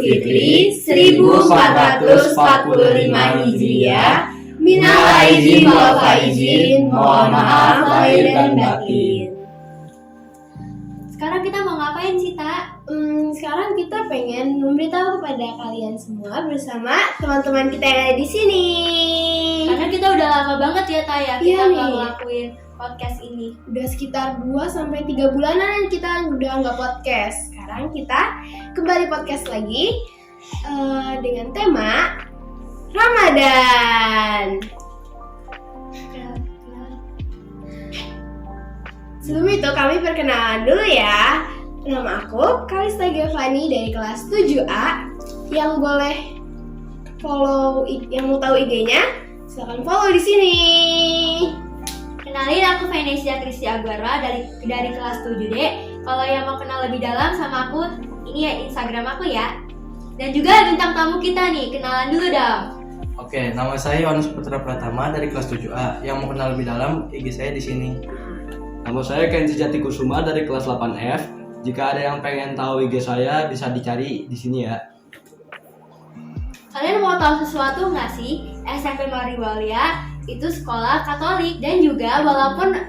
Fitri 1445 Hijriah. Minal aidin wal faizin, mohon maaf lahir dan batin. Sekarang kita mau ngapain sih, Tak? Sekarang kita pengen memberitahu kepada kalian semua bersama teman-teman kita yang ada di sini. Karena kita udah lama banget ya, Tak, ya, kita nggak ngelakuin podcast ini. Udah sekitar 2-3 bulanan kita udah nggak podcast. Sekarang kita kembali podcast lagi dengan tema Ramadan. Sebelum itu kami perkenalan dulu ya. Nama aku Kalista Giovanni dari kelas 7A. Yang boleh follow, yang mau tahu IG-nya, silakan follow di sini. Kenalin, aku Venesia Kristi Aguara dari kelas 7D. Kalau yang mau kenal lebih dalam sama aku, ini ya Instagram aku ya. Dan juga bintang tamu kita nih, kenalan dulu dong. Oke, nama saya Yohanes Putra Pratama dari kelas 7A. Yang mau kenal lebih dalam, IG saya di sini. Nama saya Kenzi Jati Kusuma dari kelas 8F. Jika ada yang pengen tahu IG saya, bisa dicari di sini ya. Kalian mau tahu sesuatu nggak sih? SMP Mariwalia itu sekolah Katolik, dan juga walaupun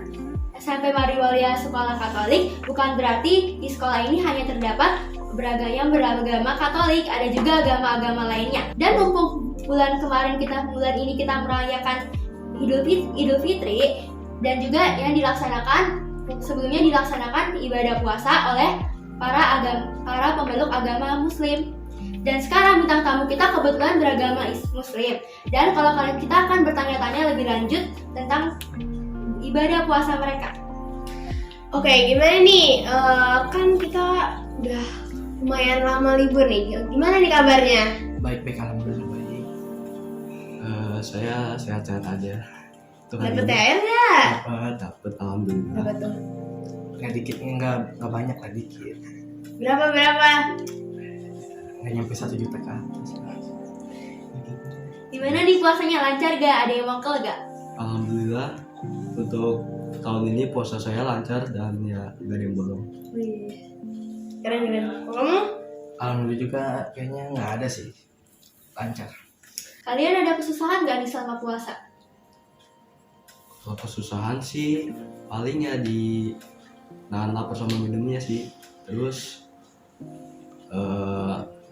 SMP Mariwalia sekolah Katolik, bukan berarti di sekolah ini hanya terdapat beragama Katolik, ada juga agama-agama lainnya. Dan mumpung bulan ini kita merayakan Idul Fitri, dan juga yang sebelumnya dilaksanakan ibadah puasa oleh para pemeluk agama Muslim. Dan sekarang bintang tamu kita kebetulan beragama Muslim. Dan kalau kita akan bertanya-tanya lebih lanjut tentang ibadah puasa mereka. Oke, gimana nih? Kan kita udah lumayan lama libur nih. Gimana nih kabarnya? Baik-baik, alhamdulillah baik. Saya sehat-sehat aja. Dapat THR nggak? Dapat, alhamdulillah. Dapat tuh. Nggak dikit, nggak banyak lah, dikit. Berapa? Nggak nyampe 1 juta ke atas. Gimana nih puasanya, lancar gak? Ada yang mongkel gak? Alhamdulillah, untuk tahun ini puasa saya lancar dan ya nggak ada yang bolong. Wih, keren. Kamu? Alhamdulillah juga kayaknya nggak ada sih. Lancar. Kalian ada kesusahan gak nih selama puasa? Kalau kesusahan sih paling ya di nahan lapar sama minumnya sih. Terus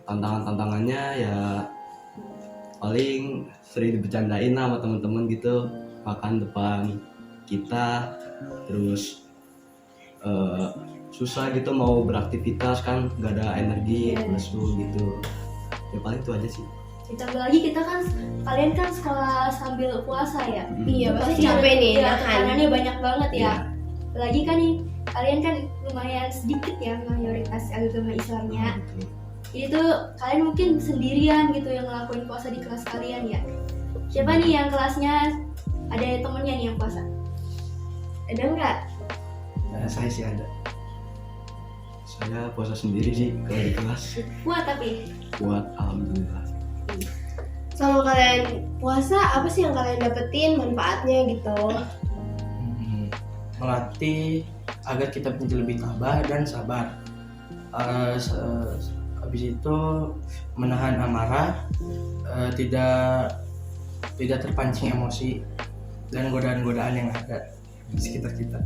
tantangannya ya paling sering dibercandain sama teman-teman gitu, makan depan kita. Terus susah gitu mau beraktivitas, kan nggak ada energi, lesu gitu. Ya paling itu aja sih. Ditambah lagi kalian kan sekolah sambil puasa ya. Iya, pasti capek nih, ya, nahan. tekanannya banyak banget ya. Iya. Apalagi kan nih, kalian kan lumayan sedikit ya mayoritas agama Islamnya. Jadi tuh kalian mungkin sendirian gitu yang ngelakuin puasa di kelas kalian ya. Siapa nih yang kelasnya ada temennya nih yang puasa? Ada nggak? Nah, saya sih ada. Saya puasa sendiri sih kalau di kelas. Kuat tapi. Buat alhamdulillah. Sama kalian puasa, apa sih yang kalian dapetin manfaatnya gitu? Melatih agar kita menjadi lebih tabah dan sabar. Habis itu menahan amarah, tidak terpancing emosi dan godaan-godaan yang ada di sekitar kita.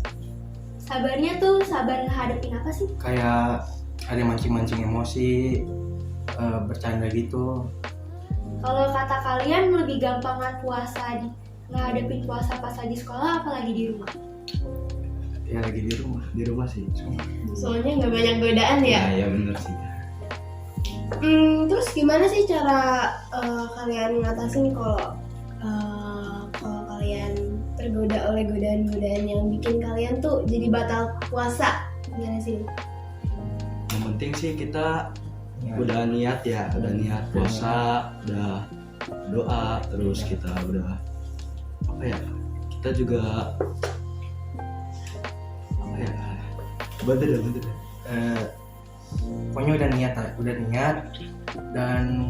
Sabarnya tuh sabar ngehadapin apa sih? Kayak ada yang mancing-mancing emosi, bercanda gitu. Kalau kata kalian lebih gampangan ngehadapin puasa pas lagi sekolah apa lagi di rumah? Ya lagi di rumah sih. Soalnya nggak banyak godaan ya. Ya bener sih. Terus gimana sih cara kalian ngatasin kalau kalian tergoda oleh godaan-godaan yang bikin kalian tuh jadi batal puasa? Gimana sih? Yang penting sih kita udah niat puasa, udah doa, terus kita udah kita juga bener. Pokoknya udah niat dan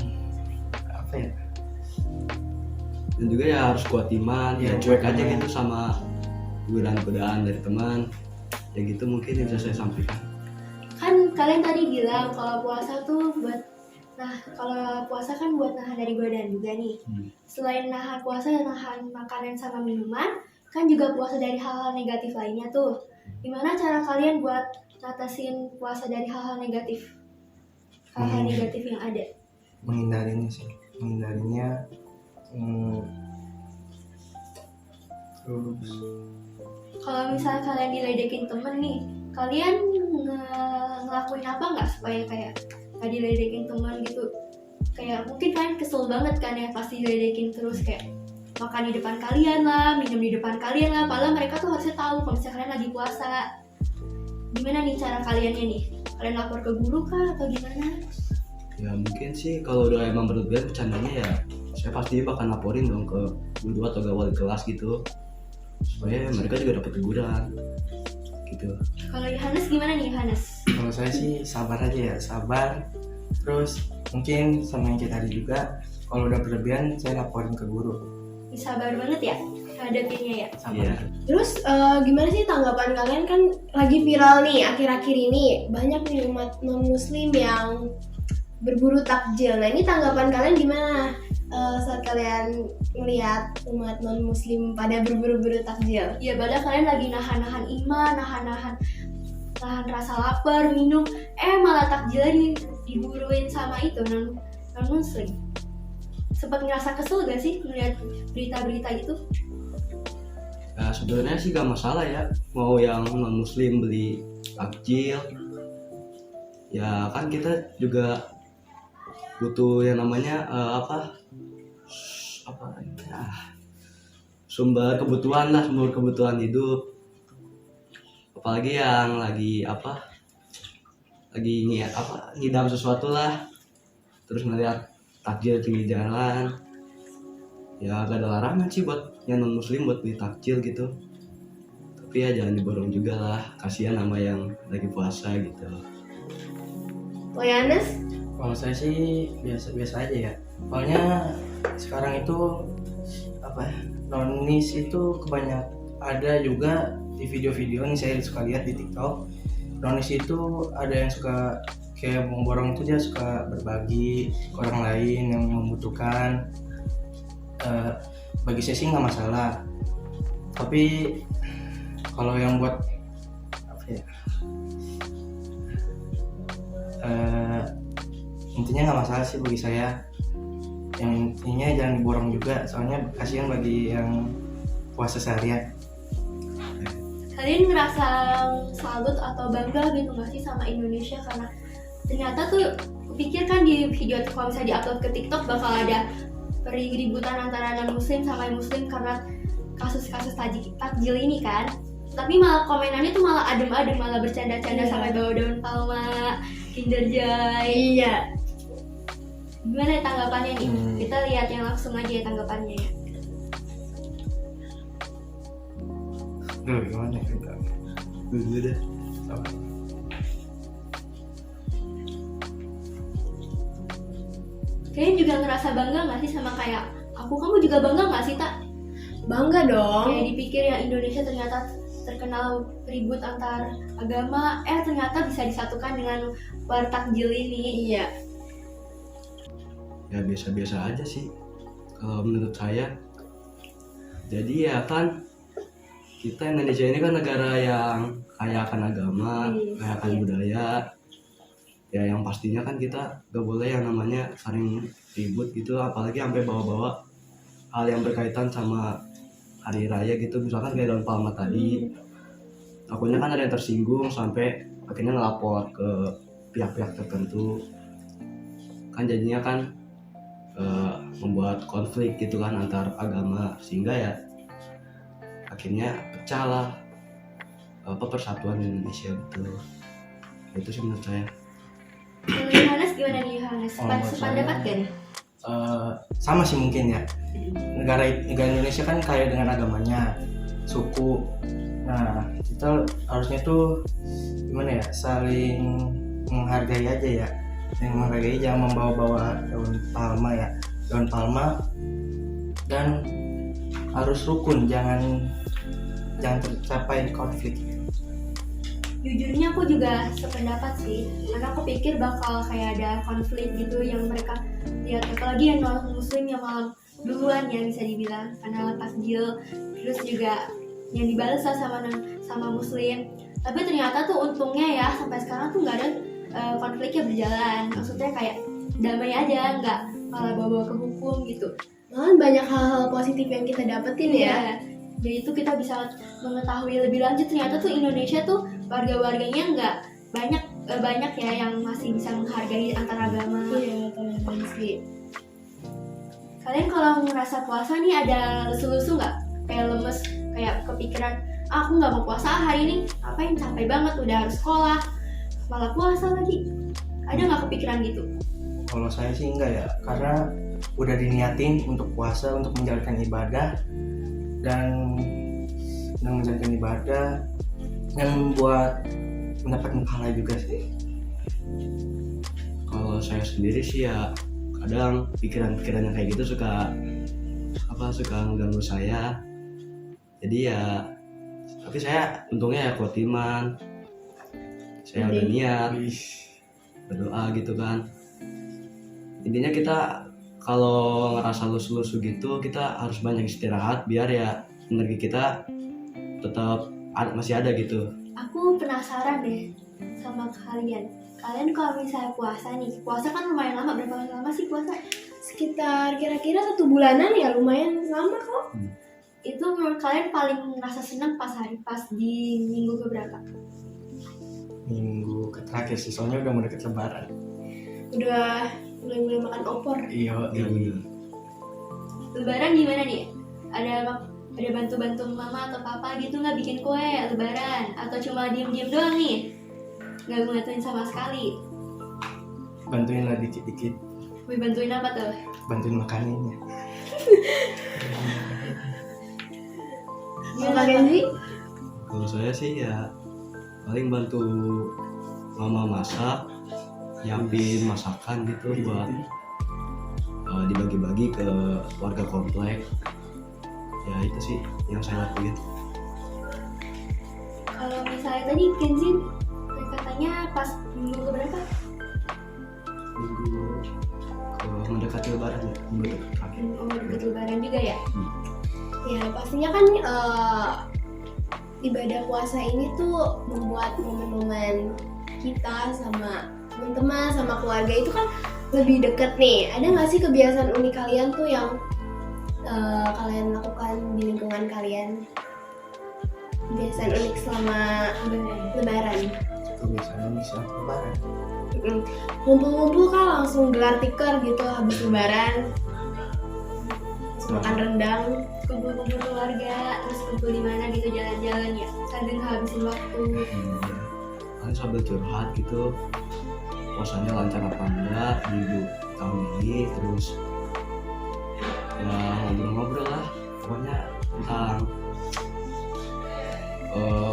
dan juga ya harus kuat iman, ya cuek aja gitu sama godaan dari teman, ya gitu mungkin yang bisa saya sampaikan. Kan kalian tadi bilang kalau puasa tuh buat Nah, kalau puasa kan buat nahan dari badan juga nih. Selain nahan puasa dan nahan makanan sama minuman, kan juga puasa dari hal-hal negatif lainnya tuh. Gimana cara kalian buat ngatasin puasa dari hal-hal negatif? Hal-hal negatif yang ada. Menghindarinya sih, terus Kalau misalnya kalian diledekin temen nih, kalian ngelakuin apa nggak supaya kayak nggak diledekin temen gitu? Kayak mungkin kalian kesel banget kan ya pasti diledekin terus, kayak makan di depan kalian lah, minum di depan kalian lah, padahal mereka tuh harusnya tahu kalau misalnya kalian lagi puasa. Gimana nih cara kaliannya nih? Kalian lapor ke guru kah atau gimana? Ya mungkin sih kalau udah emang berlebihan bercandanya ya saya pasti bakal laporin dong ke guru atau ke wali kelas gitu, supaya mereka juga dapat teguran gitu. Kalau Yohanes gimana nih Yohanes? kalau saya sih sabar aja ya, sabar. Terus mungkin sama yang kita tadi juga, kalau udah berlebihan saya laporin ke guru. Sabar banget ya hadapinnya ya. Sabar. Iya. Terus gimana sih tanggapan kalian, kan lagi viral nih akhir-akhir ini, banyak nih umat non-muslim yang berburu takjil. Nah ini tanggapan kalian gimana saat kalian melihat umat non-muslim pada berburu-buru takjil? Ya padahal kalian lagi nahan-nahan iman, nahan rasa lapar, minum, malah takjilnya diburuin sama itu non-muslim. Sempat ngerasa kesel gak sih melihat berita-berita gitu? Ya sebenarnya sih gak masalah ya, mau yang non muslim beli takjil. Ya kan kita juga butuh yang namanya sumber kebutuhan hidup. Apalagi yang lagi ngidam sesuatu lah, terus ngeliat takjil di jalan, ya gak ada larangan sih buat yang non muslim buat beli takjil gitu. Tapi ya jangan diborong juga lah, kasihan sama yang lagi puasa gitu. Yohanes? Kalau saya sih biasa aja ya. Soalnya sekarang itu nonis itu kebanyakan ada juga di video-video nih, saya suka lihat di TikTok. Nonis itu ada yang suka kayak memborong itu, dia suka berbagi ke orang lain yang membutuhkan. Bagi saya sih nggak masalah. Tapi kalau yang buat intinya nggak masalah sih bagi saya. Yang intinya jangan diborong juga, soalnya kasihan bagi yang puasa seharian. Kalian ngerasa salut atau bangga gitu nggak sih sama Indonesia, karena ternyata tuh pikir kan di video kalau misalnya diupload ke TikTok bakal ada peributan antara non muslim sama muslim karena kasus-kasus takjil ini kan, tapi malah komenannya tuh malah adem-adem, malah bercanda-canda sampai bawa daun palma, Kinder Joy. Iya. Gimana tanggapannya nih? Kita lihat yang langsung aja ya tanggapannya ya. Gimana kita? Dulu deh. Kalian juga ngerasa bangga nggak sih sama kayak aku? Kamu juga bangga nggak sih, Tak? Bangga dong. Kayak dipikir ya Indonesia ternyata terkenal ribut antar agama, ternyata bisa disatukan dengan takjil ini. Iya. Ya biasa-biasa aja sih kalau menurut saya. Jadi ya kan kita Indonesia ini kan negara yang kaya akan agama, kaya akan budaya. Ya yang pastinya kan kita gak boleh yang namanya saling ribut gitu, apalagi sampai bawa-bawa hal yang berkaitan sama hari raya gitu, misalkan kayak daun palma tadi. Takutnya kan ada yang tersinggung sampai akhirnya ngelapor ke pihak-pihak tertentu, kan jadinya kan membuat konflik gitu kan antar agama, sehingga ya akhirnya pecah lah persatuan Indonesia gitu. Itu sih menurut saya. Yohanes gimana nih Yohanes? Sependapat gak nih? Sama sih mungkin ya. Negara Indonesia kan kaya dengan agamanya, suku. Nah kita harusnya tuh gimana ya, saling menghargai aja ya. Saling menghargai, jangan membawa-bawa daun palma dan harus rukun, jangan tercapai konflik. jujurnya aku juga sependapat sih, karena aku pikir bakal kayak ada konflik gitu yang mereka lihat, apalagi yang non muslim yang malam duluan ya bisa dibilang karena takjil, terus juga yang dibalas lah sama muslim. Tapi ternyata tuh untungnya ya sampai sekarang tuh nggak ada konfliknya berjalan, maksudnya kayak damai aja, nggak malah bawa ke hukum gitu. Malah banyak hal-hal positif yang kita dapetin ya. Jadi itu kita bisa mengetahui lebih lanjut ternyata tuh Indonesia tuh warga-warganya nggak banyak ya yang masih bisa menghargai antar agama. Iya, toleransi. Kalian kalau ngerasa puasa nih ada lesu-lesu nggak? Kayak lemes, kayak kepikiran aku nggak mau puasa hari ini, apain capek banget udah harus sekolah, malah puasa lagi. Ada nggak kepikiran gitu? Kalau saya sih enggak ya, karena udah diniatin untuk puasa, untuk menjalankan ibadah, dan menjalankan ibadah yang membuat mendapat pahala juga sih. Kalau saya sendiri sih ya kadang pikiran-pikiran yang kayak gitu suka mengganggu saya. Jadi ya, tapi saya untungnya ya kuat iman. Saya udah niat berdoa gitu kan. Intinya kita kalau ngerasa lusu-lusu gitu, kita harus banyak istirahat biar ya energi kita tetap masih ada gitu. Aku penasaran deh sama kalian. Kalian kalau misalnya puasa nih, puasa kan lumayan lama, berapa lama sih puasa? Sekitar kira-kira 1 bulanan ya, lumayan lama kok. Itu menurut kalian paling ngerasa senang pas di minggu keberapa? Minggu terakhir sih, soalnya udah mau deket lebaran. Udah mulai makan opor. Iya, Ya, bener. Lebaran gimana nih? Ada bantu-bantu mama atau papa gitu nggak bikin kue lebaran? Atau cuma diem-diem doang nih? Nggak bantuin sama sekali? bantuin lah dikit-dikit, Wih, bantuin apa tuh? bantuin makaninnya. Kalau kalian sih? Kalau saya sih ya paling bantu mama masak, nyiapin masakan gitu buat dibagi-bagi ke warga komplek. Ya itu sih yang saya lakuin. Kalau misalnya tadi Kenzin katanya pas minggu keberapa? Minggu ke mendekati lebaran ya, minggu terakhir. Oh, deket lebaran juga ya? Ya pastinya kan ibadah puasa ini tuh membuat momen-momen kita sama teman-teman, sama keluarga itu kan lebih deket nih. Ada nggak sih kebiasaan unik kalian tuh yang kalian lakukan di lingkungan kalian? Kebiasaan unik selama lebaran? Kebiasaan bisa lebaran. Ngumpul-ngumpul kan langsung gelar tikar gitu habis lebaran. Terus makan rendang. Kumpul-kumpul keluarga, terus kumpul di mana gitu jalan-jalan ya sambil ngabisin waktu. Kan sambil curhat gitu, puasanya lancar apa enggak minggu tahun ini, terus ya ngobrol-ngobrol lah pokoknya tentang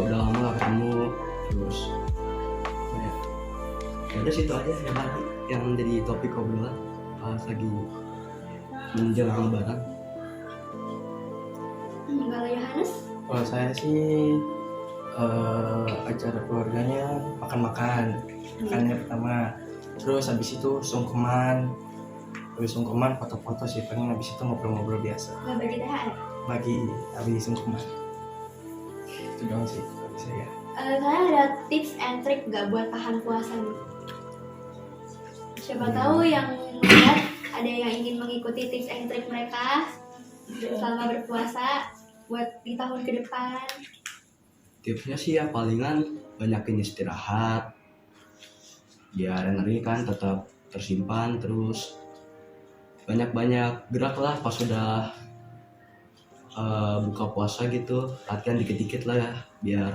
udah lama gak ketemu, terus ya udah situ aja yang jadi topik obrolan pas lagi menjelang lebaran. Kalau Yohanes? Kalau saya sih acara keluarganya makan-makannya pertama, terus habis itu sungkeman, foto-foto sih, paling habis itu ngobrol-ngobrol biasa, Nggak bagi THR? bagi habis sungkeman. Itu doang sih bagi saya. Kalian ada tips and trick nggak buat tahan puasa nih? Siapa tahu yang melihat ada yang ingin mengikuti tips and trick mereka selama berpuasa buat di tahun ke depan. Tipsnya sih ya palingan banyakin istirahat biar energi kan tetap tersimpan, terus banyak-banyak gerak lah pas udah buka puasa gitu, latihan dikit-dikit lah ya biar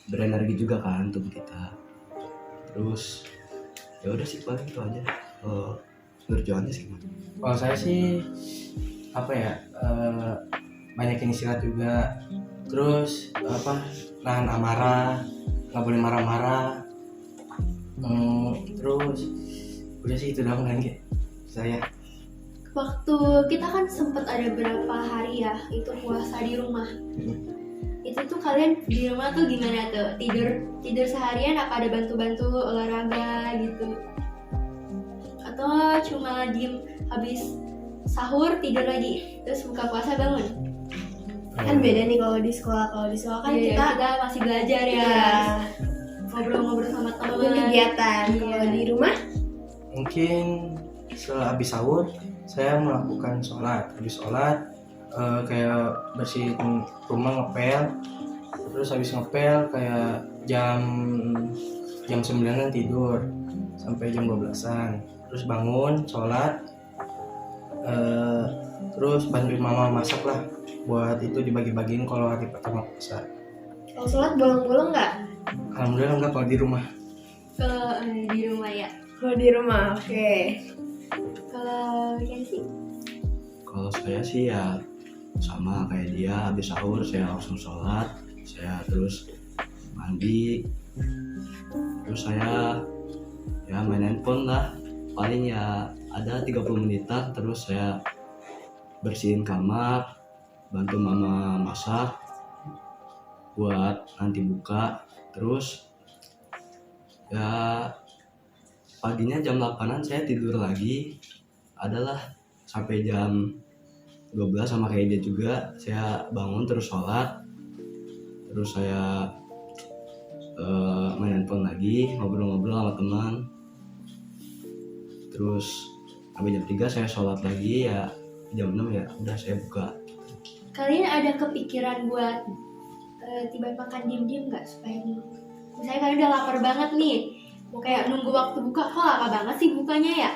berenergi juga kan tubuh kita. Terus ya udah sih paling itu aja. Berjuangnya sih gimana? Kalau saya sih banyakin istirahat juga, terus nahan amarah, nggak boleh marah-marah. Terus udah sih itu doang kan saya. Waktu kita kan sempat ada berapa hari ya itu puasa di rumah. itu tuh kalian di rumah tuh gimana tuh? Tidur seharian apa ada bantu-bantu olahraga gitu? Atau cuma diem habis sahur tidur lagi terus buka puasa bangun? Kan beda nih kalau di sekolah kan Iya, kita masih belajar ya, ya ngobrol-ngobrol sama punya teman. kegiatan. Kalau di rumah Mungkin setelah habis sahur saya melakukan sholat. Habis sholat kayak bersihin rumah, ngepel. Terus habis ngepel kayak jam 9-an tidur sampai jam 12-an. Terus bangun sholat, terus bantuin mama masak lah buat itu dibagi-bagiin kalau hari pertama puasa. kalau sholat bolong-bolong nggak? Alhamdulillah enggak kalau di rumah. Kalau di rumah ya. Kalau di rumah, oke. Kalau Kenzi? Kalau saya sih ya sama kayak dia, habis sahur saya langsung sholat, saya terus mandi, terus saya ya main handphone lah, paling ya ada 30 menitan, terus saya bersihin kamar, bantu mama masak buat nanti buka, terus ya paginya jam 8-an saya tidur lagi, adalah sampai jam 12 sama kayak dia juga, saya bangun terus sholat, terus saya main handphone lagi, ngobrol-ngobrol sama teman, terus sampai jam 3 saya sholat lagi, ya jam 6 ya udah saya buka. Kalian ada kepikiran buat tiba makan diem-diem nggak supaya misalnya kalian udah lapar banget nih, mau kayak nunggu waktu buka, kok lama banget sih bukanya ya?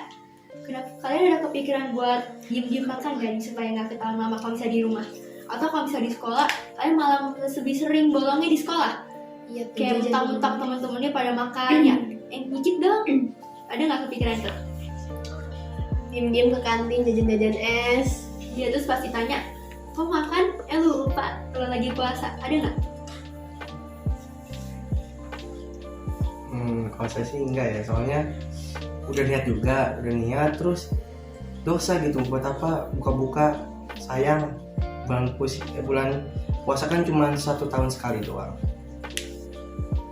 Kenapa kalian ada kepikiran buat diem-diem makan gak nih supaya nggak ketahuan mama kalau bisa di rumah? Atau kalau bisa di sekolah, kalian malah lebih sering bolongnya di sekolah? Iya, Kayak mentang-mentang teman-temannya pada makan ya, nyicip dong. Ada nggak kepikiran tuh? diem-diem ke kantin jajan-jajan es. Dia terus pasti tanya, kok makan? Lu lupa kalau lagi puasa, ada nggak? Kalau saya sih enggak ya, soalnya udah niat terus dosa gitu, buat apa buka-buka, sayang. Bulan puasa kan cuma 1 tahun sekali doang.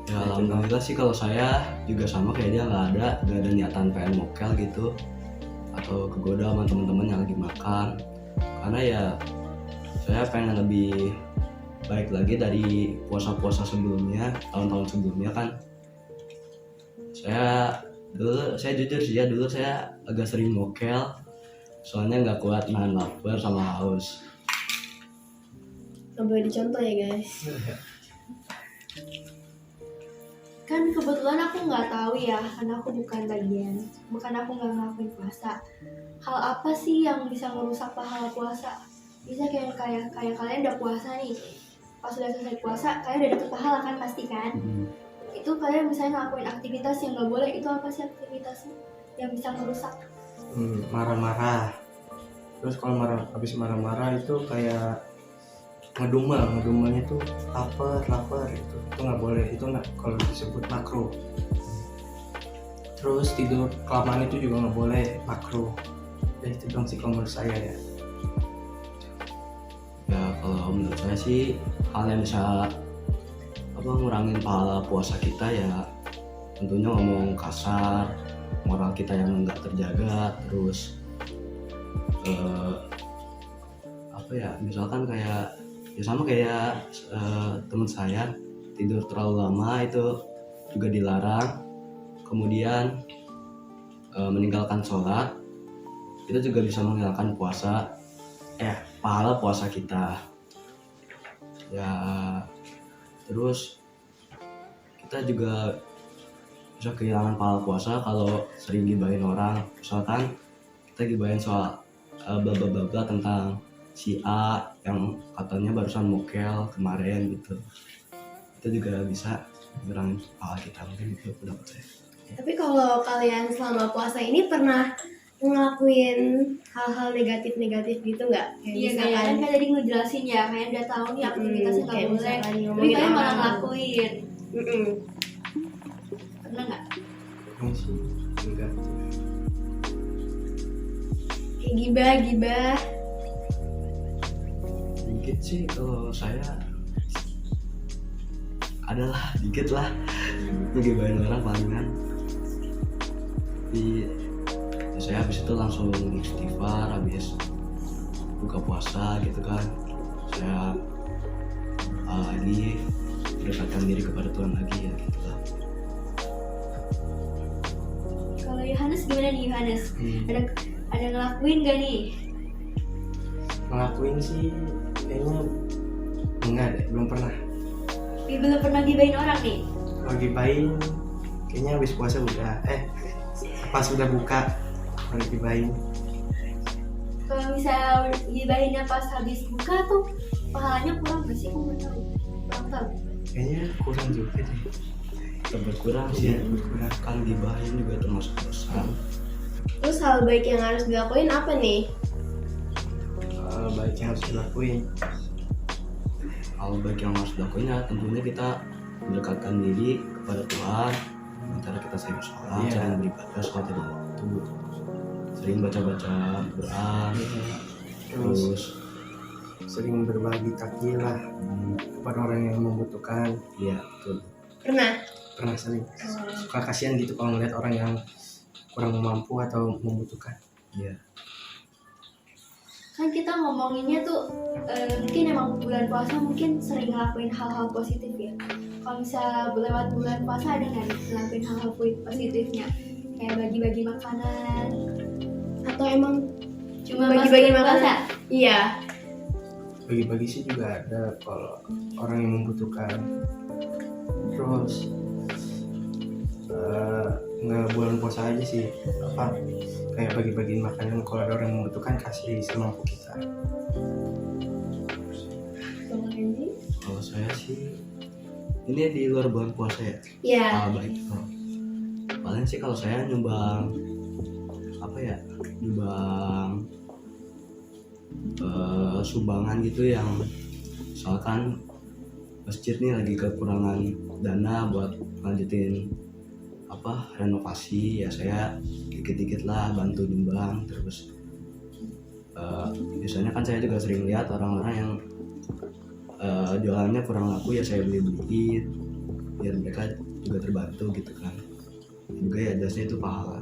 Ya alhamdulillah sih kalau saya juga sama kayak dia, nggak ada niatan pengen mokel gitu atau kegoda sama teman-teman yang lagi makan, karena ya saya pengen lebih baik lagi dari puasa-puasa sebelumnya, tahun-tahun sebelumnya kan. Saya jujur sih ya, dulu saya agak sering mokel soalnya nggak kuat nahan lapar sama haus. Nggak boleh dicontoh ya guys. Kan kebetulan aku nggak tahu ya, karena aku bukan aku nggak ngelakuin puasa. Hal apa sih yang bisa merusak pahala puasa? Bisa kayak kalian udah puasa nih, pas udah selesai puasa kalian udah dapet pahala kan pasti kan? Itu kalian misalnya ngelakuin aktivitas yang nggak boleh, itu apa sih aktivitasnya yang bisa merusak? Marah-marah. Terus kalau habis marah-marah itu kayak ngedumelnya tuh lapar itu nggak boleh, itu nggak, kalau disebut makruh. Terus tidur kelamaan itu juga nggak boleh, makruh. Ya itu dong sih kalau menurut saya ya. Ya kalau menurut saya sih hal yang bisa ngurangin pahala puasa kita ya tentunya ngomong kasar, moral kita yang nggak terjaga, terus misalkan kayak ya sama kayak teman saya tidur terlalu lama itu juga dilarang, kemudian meninggalkan sholat itu juga bisa menghilangkan pahala puasa kita ya. Terus kita juga bisa kehilangan pahala puasa kalau sering gibahin orang, misalkan kita gibahin soal bla tentang si A yang katanya barusan mokel kemarin gitu, itu juga bisa ngurangin pahala kita, mungkin itu pendapat saya. Tapi kalau kalian selama puasa ini pernah ngelakuin hal-hal negatif gitu nggak? Iya, kan tadi ngejelasin ya, kayak udah tahu nih aktivitasnya nggak kayak boleh, misalkan tapi ngomongin kalian malah orang. ngelakuin. Pernah nggak? Ini sih enggak. Kayak gibah. Mungkin sih kalau saya adalah dikit lah ngegibahin orang palingan. Tapi saya habis itu langsung istighfar, habis buka puasa gitu kan, saya lagi mendekatkan diri kepada Tuhan lagi ya gitu lah. Kalau Yohanes gimana nih Yohanes? Ada ngelakuin gak nih? Ngelakuin sih kayaknya enggak deh, belum pernah. Belum pernah gibahin orang nih? Kalau gibahin kayaknya habis puasa udah pas udah buka baru gibahin. Kalau misal gibahinnya pas habis buka tuh pahalanya kurang gak sih? Aku nggak tahu. Kurang tahu. Kayaknya kurang juga deh. Tetap berkurang sih ya, berkurang kan gibahin juga termasuk dosa. Terus hal baik yang harus dilakuin apa nih? Baik yang harus dilakuin. Hal baik yang harus dilakuin ya tentunya kita mendekatkan diri kepada Tuhan, cara kita sering sholat, Iya. sering beribadah, sholat lima waktu, sering baca-baca Quran, Terus terus sering berbagi takjil lah kepada orang yang membutuhkan. ya betul. Pernah sering suka kasihan gitu kalau ngeliat orang yang kurang mampu atau membutuhkan. Iya. Kan kita ngomonginnya tuh mungkin emang bulan puasa mungkin sering ngelakuin hal-hal positif ya. Kalau misal lewat bulan puasa ada nggak nih ngelakuin hal-hal positifnya? Kayak bagi-bagi makanan. Atau emang Cuma bagi-bagi pas bulan makanan? puasa? Iya. Bagi-bagi sih juga ada kalau orang yang membutuhkan. Terus nggak bulan puasa aja sih, apa kayak bagi-bagiin makanan kalau ada orang yang membutuhkan, kasih semampu kita. Kalau saya sih ini di luar bulan puasa ya. Iya. Baik. Paling sih kalau saya nyumbang apa ya, nyumbang sumbangan gitu yang misalkan masjid nih lagi kekurangan dana buat lanjutin apa renovasi, ya saya dikit-dikit lah bantu nyumbang. Terus biasanya kan saya juga sering lihat orang-orang yang jualannya kurang laku, ya saya beli-beliin biar mereka juga terbantu gitu kan. Juga ya dasarnya itu pahala.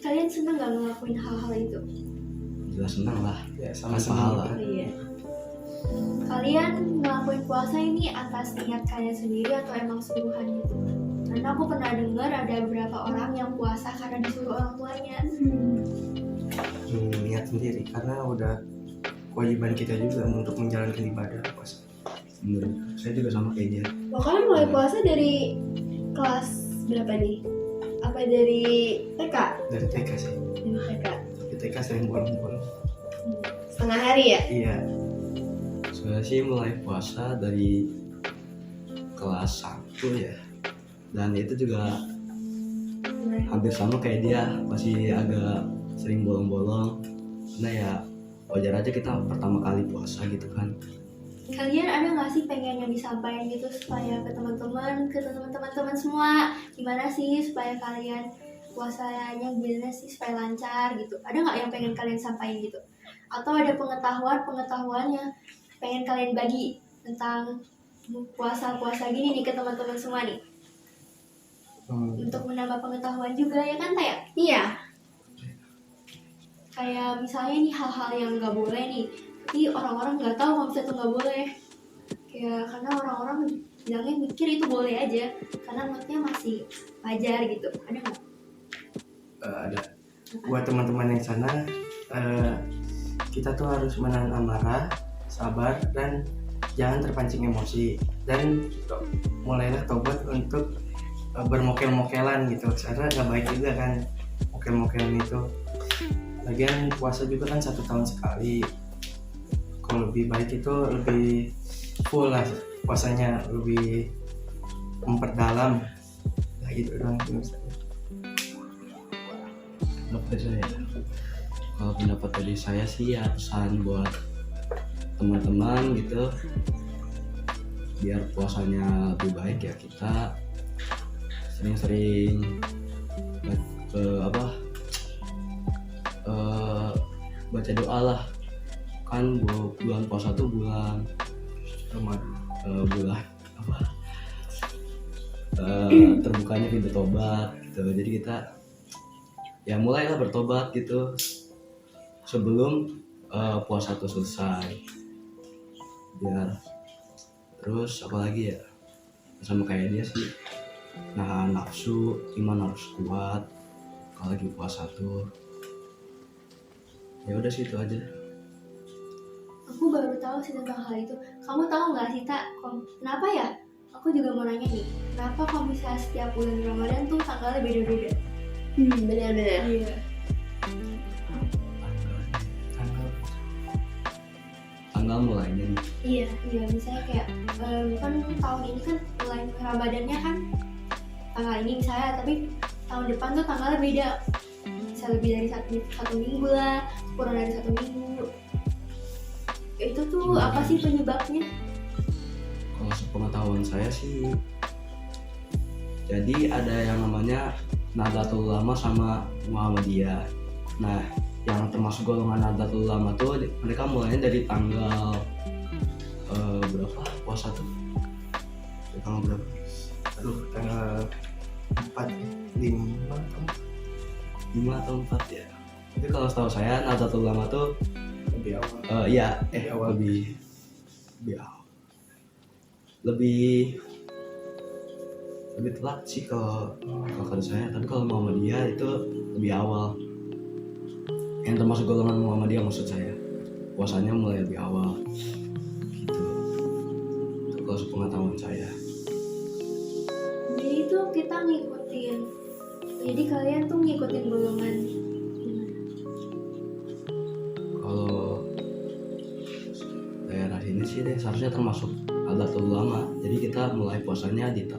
Kalian seneng gak ngelakuin hal-hal itu? Jelas senang lah, Ya kan sama-sama pahala. kita. Iya. Kalian ngelakuin puasa ini atas niat kalian sendiri atau emang suruhan gitu? Karena aku pernah dengar ada beberapa orang yang puasa karena disuruh orang tuanya. Niat sendiri karena udah kewajiban kita juga untuk menjalankan ibadah puasa. Menurut saya juga sama kayak dia. Lo kalian mulai puasa dari kelas berapa nih? Apa dari TK? Dari TK sih, Dari TK. tapi TK sering bolong-bolong. Setengah hari ya? Iya. Saya sih mulai puasa dari kelas 1 ya, dan itu juga hampir sama kayak dia, masih agak sering bolong-bolong karena ya wajar aja kita pertama kali puasa gitu kan. Kalian ada nggak sih pengen yang disampaikan gitu supaya ke teman-teman semua, gimana sih supaya kalian puasanya gimana sih supaya lancar gitu? Ada nggak yang pengen kalian sampaikan gitu? Atau ada pengetahuan yang pengen kalian bagi tentang puasa gini nih ke teman-teman semua nih, untuk menambah pengetahuan juga ya kan kayak Iya. kayak misalnya nih hal-hal yang nggak boleh nih, tapi orang-orang nggak tahu kalau misalnya itu nggak boleh, kayak karena orang-orang bilangnya mikir itu boleh aja karena menurutnya masih wajar gitu. Ada nggak? Ada. Buat teman-teman yang sana, kita tuh harus menahan amarah, sabar, dan jangan terpancing emosi, dan mulailah tobat untuk bermokel-mokelan gitu, karena nggak baik juga kan mokel-mokelan itu. Lagian puasa juga kan 1 tahun sekali. Kalau lebih baik itu lebih full lah puasanya, lebih memperdalam. Nah gitu doang menurut saya. Kalau pendapat dari saya sih ya pesan buat teman-teman gitu, biar puasanya lebih baik ya kita sering-sering baca doa lah, kan bulan puasa tuh bulan bulan apa terbukanya pintu tobat gitu. Jadi kita ya mulailah bertobat gitu sebelum puasa itu selesai, biar terus apalagi ya sama kayak dia sih, nahan nafsu, iman harus kuat kalau lagi puasa tuh. Ya udah sih itu aja. Aku baru tahu sih tentang hal itu. Kamu tahu nggak sih Tak, kenapa ya? Aku juga mau nanya nih, kenapa kalau misalnya setiap bulan Ramadan tuh tanggalnya beda-beda? Benar-benar. Iya. Tanggal mulainya nih. Iya, misalnya kayak kan tahun ini kan mulai Ramadannya kan tanggal ini misalnya, tapi tahun depan tuh tanggalnya beda. Bisa lebih dari satu minggu lah, kurang dari 1 minggu. Itu tuh apa sih penyebabnya? Kalau sepengetahuan saya sih, jadi ada yang namanya Nahdlatul Ulama sama Muhammadiyah. Nah, yang termasuk golongan Nahdlatul Ulama tuh mereka mulainya dari tanggal berapa puasa tuh? Dari tanggal berapa? Aduh, tanggal 4, 5 atau 5 atau 4 ya. Tapi kalau setahu saya Nahdlatul Ulama tuh lebih awal. Lebih telat sih kalau kata saya. Tapi kalau Muhammadiyah itu lebih awal. Yang termasuk golongan Muhammadiyah maksud saya, puasanya mulai lebih awal gitu. Itu kalau sepengetahuan saya. Jadi itu kita ngikutin. Jadi kalian tuh ngikutin golongan gimana? Kalau daerah ini sih deh seharusnya termasuk Nahdlatul Ulama. Jadi kita mulai puasanya di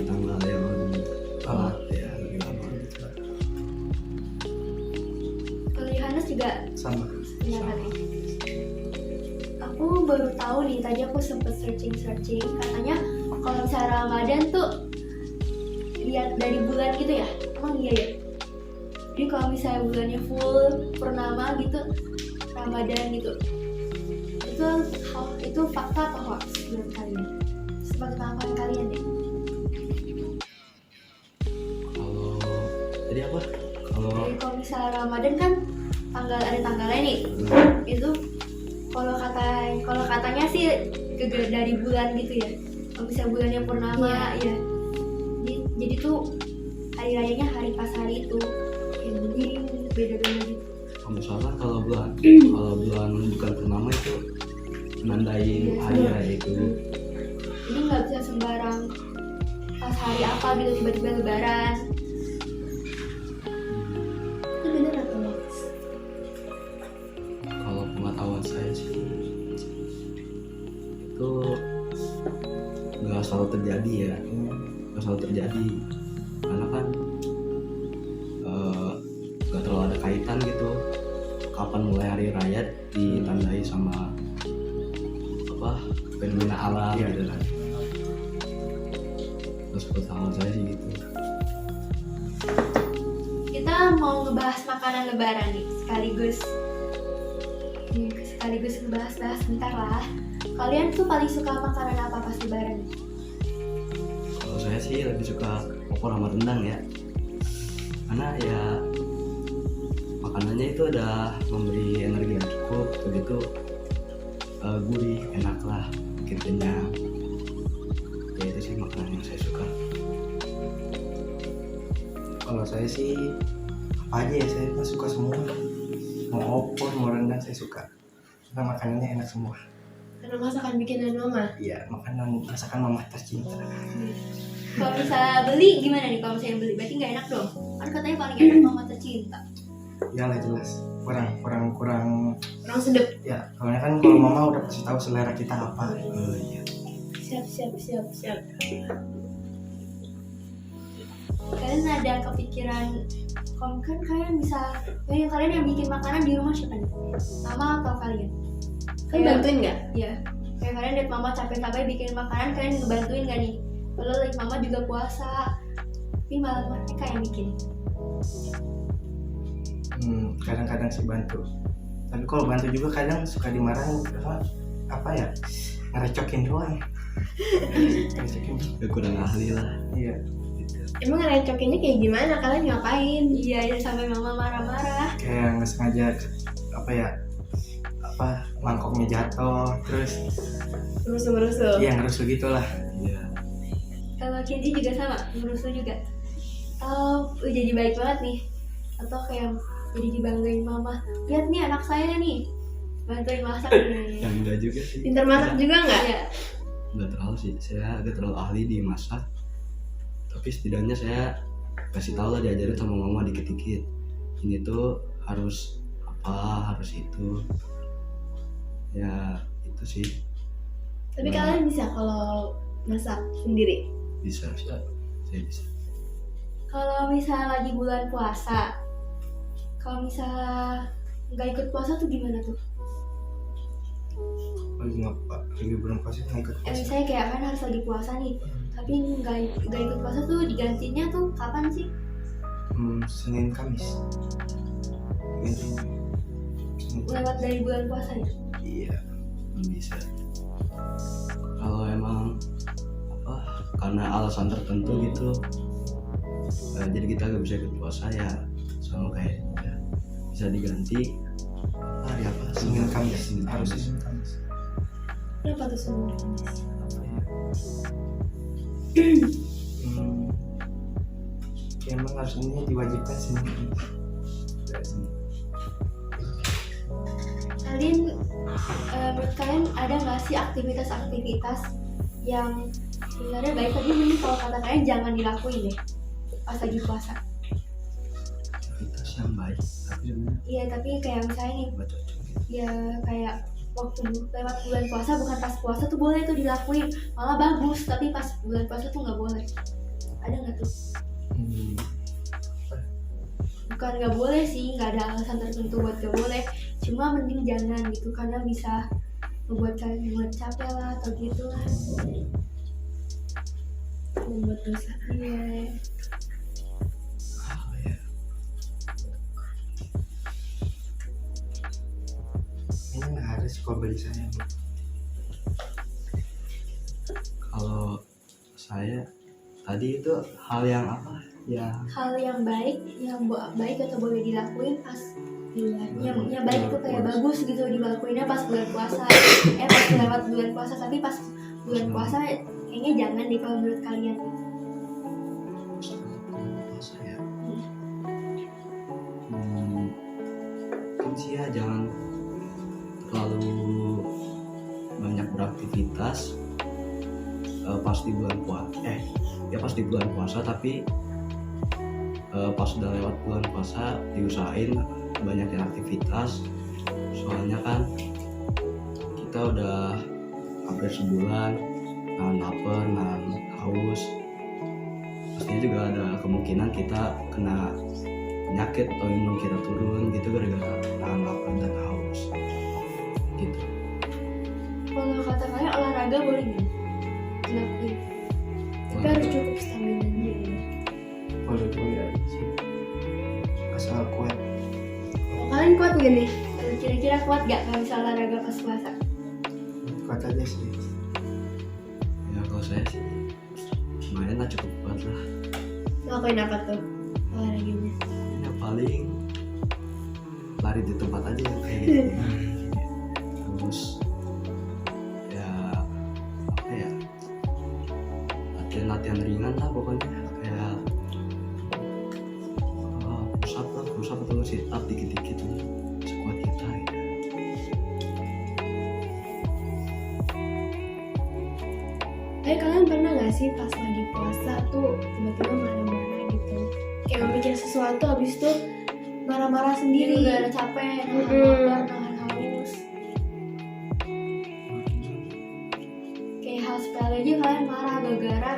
tanggal yang lebih telat ya, lebih lama. Kalau Yohanes juga Sama. pendapatnya. Aku baru tahu nih, tadi aku sempet searching katanya kalau misalnya Ramadan tuh lihat dari bulan gitu ya. Emang iya ya? Jadi kalau misalnya bulannya full purnama gitu, Ramadan gitu, itu fakta atau hoax menurut kalian? Sepengetahuan kalian deh. Kalau jadi apa? Kalau Jadi kalau misalnya Ramadan kan ada tanggalnya nih. Itu kalau katanya sih dari bulan gitu ya. Kalau misalnya bulannya purnama ya. Jadi tuh hari rayanya hari pas hari itu. Jadi beda-beda gitu. misalkan kalau bulan bukan purnama itu menandai hari raya itu. Jadi nggak bisa sembarang pas hari apa gitu tiba-tiba lebaran. Itu bener atau hoax? Kalau pengetahuan saya sih itu nggak selalu terjadi ya, nggak selalu terjadi karena kan nggak terlalu ada kaitan gitu kapan mulai hari raya ditandai sama apa fenomena alam gitu kan. Terus pengetahuan saya sih gitu. Kita mau ngebahas makanan lebaran nih sekaligus ngebahas bentar lah. Kalian tuh paling suka makanan apa pas lebaran? Kalau saya sih lebih suka opor sama rendang ya, karena ya makanannya itu udah memberi energi yang cukup, begitu gurih, enak lah, bikin kenyang. Ya itu sih makanan yang saya suka. Kalau saya sih apa aja ya, saya suka semua. Mau opor, mau rendang saya suka. Karena makanannya enak semua. Karena masakan bikinan mama. Iya, masakan mama tercinta. Kalau misalnya beli gimana nih? Kalau misalnya beli berarti nggak enak dong? Kan katanya paling enak mama tercinta. Ya lah jelas. Kurang Orang sedep. ya. Soalnya kan kalau mama udah pasti tahu selera kita apa. Iya. Siap. Kalian ada kepikiran? Kan kalian bisa, kalian yang bikin makanan di rumah siapa nih? Mama atau kalian? Kan bantuin nggak? Iya. Kayak kalian lihat mama capek-capek bikin makanan, kalian ngebantuin nggak nih? Kalau lihat mama juga puasa, tapi malah mereka yang bikin. Kadang-kadang sih bantu. Tapi kalau bantu juga kadang suka dimarahin apa ya? ngerecokin doang. Ngerecokin. Ya kurang ahli lah. Iya. Emang ngerecokinnya kayak gimana? Kalian ngapain? Iya, ya sampai mama marah-marah. Kayak nggak sengaja apa ya, mangkoknya jatuh terus Merusuh-merusuh. iya ngerusuh gitulah. Iya. Kalau Cindy juga sama, merusuh juga. Oh, jadi baik banget nih. Atau kayak jadi dibanggain mama. Lihat nih anak saya nih, bantuin masak nih. Yang enggak juga sih. Pintar masak juga nggak? Iya. Enggak terlalu sih. Saya agak terlalu ahli di masak. Tapi setidaknya saya kasih tahu lah, diajarin sama mama dikit-dikit. Ini tuh harus apa, harus itu. Ya itu sih. Tapi kalian bisa kalau masak sendiri? Bisa. Saya bisa. Kalau misalnya lagi bulan puasa, kalau misalnya nggak ikut puasa tuh gimana tuh? Lagi belum puasa nggak ikut puasa. Misalnya kayak kan harus lagi puasa nih, tapi nggak ikut puasa tuh digantinya tuh kapan sih? Senin Kamis. Gantinya. Lewat dari bulan puasa ya? Iya. Bisa. Kalau emang karena alasan tertentu gitu, jadi kita gak bisa ikut puasa ya, sama kayak ya, bisa diganti hari apa, Senin Kamis. Senin Harus Kamis. Senin Kamis. Kenapa tuh semua? Apa ya? Ya emang harus ini diwajibkan Senin Kamis. Kalian, menurut kalian ada nggak sih aktivitas-aktivitas yang sebenarnya baik, tapi mending kalau kata kalian jangan dilakuin deh pas lagi puasa? Aktivitas yang baik, tapi sebenarnya Iya, tapi kayak misalnya nih, nggak cocok gitu. ya kayak waktu lewat bulan puasa, bukan pas puasa tuh boleh tuh dilakuin, malah bagus, tapi pas bulan puasa tuh nggak boleh. Ada nggak tuh? Bukan nggak boleh sih, nggak ada alasan tertentu buat nggak boleh, cuma mending jangan gitu, karena bisa membuat kalian capek lah atau gitu lah. Membuat dosa. Iya. Apa ya? Ini nggak ada sih kalau bagi saya. Kalau saya tadi itu hal yang apa ya, Hal yang baik, baik atau boleh dilakuin pas bulan, yang baik itu kayak bagus gitu dilakuinnya pas bulan puasa, pas lewat bulan puasa, tapi pas bulan puasa kayaknya jangan deh kalau menurut kalian. puasa ya. Mungkin sih ya jangan terlalu banyak beraktivitas pas di bulan puasa. Ya pas di bulan puasa, tapi pas udah lewat bulan puasa diusahain banyakin aktivitas, soalnya kan kita udah hampir sebulan nahan lapar, nahan haus, pastinya juga ada kemungkinan kita kena penyakit atau imun kita turun gitu gara-gara nahan lapar dan haus gitu. Kalau kata kalian olahraga boleh nggak dilakuin? Tapi harus cukup stamina-nya ya. Kalau itu ya sih. Asal kuat. Kalian kuat gak nih? Kira-kira kuat gak kalau bisa olahraga pas puasa? Kuat aja sih. Ya kalau saya sih lumayan lah, cukup kuat lah. Ngelakuin apa tuh olahraganya? Ya paling lari di tempat aja kayak gitu. Terus ya apa ya, latihan ringan lah pokoknya, kayak push up atau sit up dikit-dikit lah, sekuat kita gitu. Tapi kalian pernah gak sih pas lagi puasa tuh tiba-tiba marah-marah gitu, kayak memikir sesuatu habis itu marah-marah sendiri? Gara-gara capek, nahan lapar, nahan haus. Kayak hal sepele aja kalian marah gara-gara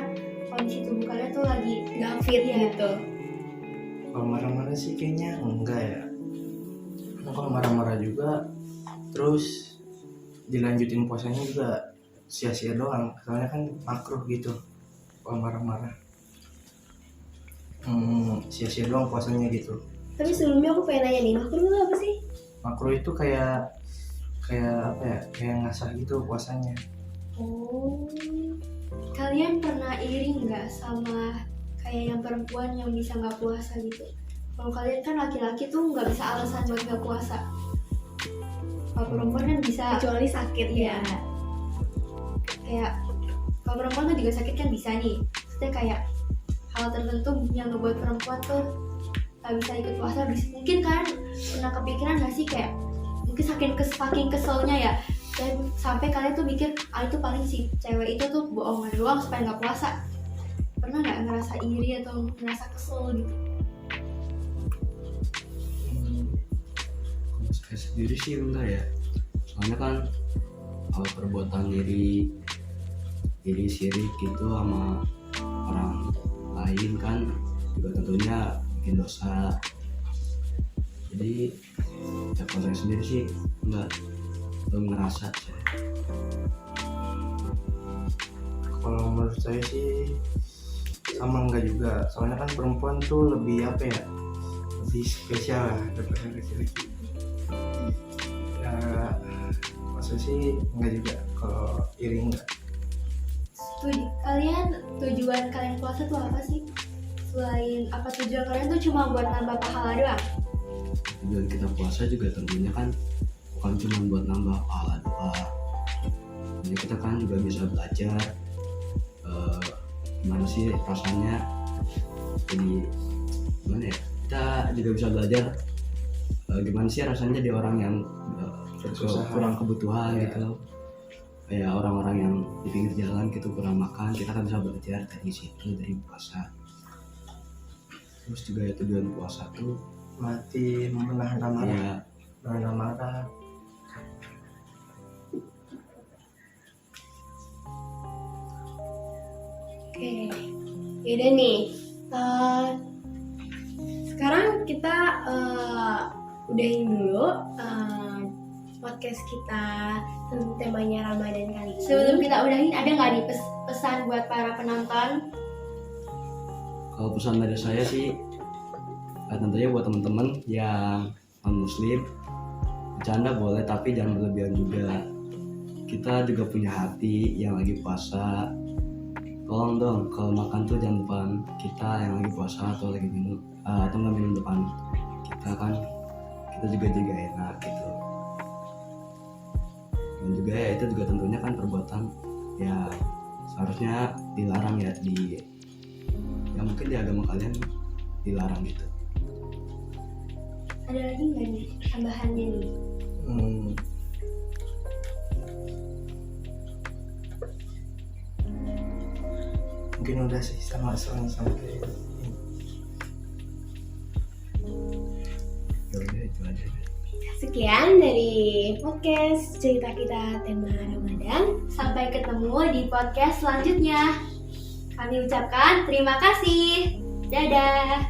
kondisi tubuh kalian tuh lagi Gak fit Iya. gitu. Kalau marah-marah sih kayaknya enggak ya. Nah, kalau marah-marah juga terus dilanjutin puasanya juga sia-sia doang. Soalnya kan makruh gitu kalau marah-marah. Sia-sia doang puasanya gitu. Tapi sebelumnya aku pengen nanya nih, makruh itu apa sih? Makruh itu kayak apa ya? Kayak ngasah gitu puasanya. Oh. Kalian pernah iri nggak sama kayak yang perempuan yang bisa nggak puasa gitu? Kalau kalian kan laki-laki tuh nggak bisa alasan buat nggak puasa. Kalau perempuan kan bisa. Kecuali sakit Iya. ya. Kayak kalau perempuan tuh juga sakit kan bisa nih. Maksudnya kayak hal tertentu yang ngebuat perempuan tuh nggak bisa ikut puasa. Mungkin kan pernah kepikiran nggak sih kayak mungkin saking keselnya ya, dan sampai kalian tuh mikir itu paling si cewek itu tuh bohongan doang supaya nggak puasa. Pernah nggak ngerasa iri atau ngerasa kesel gitu? Kalau saya sendiri sih enggak ya, soalnya kan kalau perbuatan iri sirik gitu sama orang lain kan juga tentunya bikin dosa. Jadi ya kalau saya sendiri sih enggak, belum ngerasa saya. Kalau menurut saya sih sama enggak juga, soalnya kan perempuan tuh lebih apa ya, lebih spesial lah daripada laki-laki. Ya maksudnya sih enggak juga, kalau iri enggak. Kalian tujuan kalian puasa tuh apa sih? Selain apa tujuan kalian tuh cuma buat nambah pahala doang? Tujuan kita puasa juga tentunya kan bukan cuma buat nambah pahala doang. Jadi kita kan juga bisa belajar gimana sih rasanya, jadi gimana ya, kita juga bisa belajar gimana sih rasanya di orang yang kurang kebutuhan gitu, kayak orang-orang yang di pinggir jalan gitu kurang makan, kita kan bisa belajar dari situ, dari puasa. Terus juga ya tujuan puasa tuh Mati menahan amarah, ya menahan amarah. Oke, yaudah nih. Sekarang kita udahin dulu podcast kita tentang temanya Ramadan kali ini. Sebelum kita udahin, ada nggak nih pesan buat para penonton? kalau pesan dari saya sih tentunya buat teman-teman yang non muslim, bercanda boleh tapi jangan berlebihan juga. Kita juga punya hati yang lagi puasa, tolong dong kalau makan tuh jangan depan kita yang lagi puasa atau lagi minum atau nggak minum depan kita, kan kita juga enak gitu. Dan juga ya itu juga tentunya kan perbuatan ya seharusnya dilarang ya, ya mungkin di agama kalian dilarang gitu. Ada lagi nggak nih tambahannya nih? Mungkin udah sih sama kayak ini. Ya udah itu aja. Sekian dari podcast cerita kita tema Ramadan. Sampai ketemu di podcast selanjutnya. Kami ucapkan terima kasih. Dadah.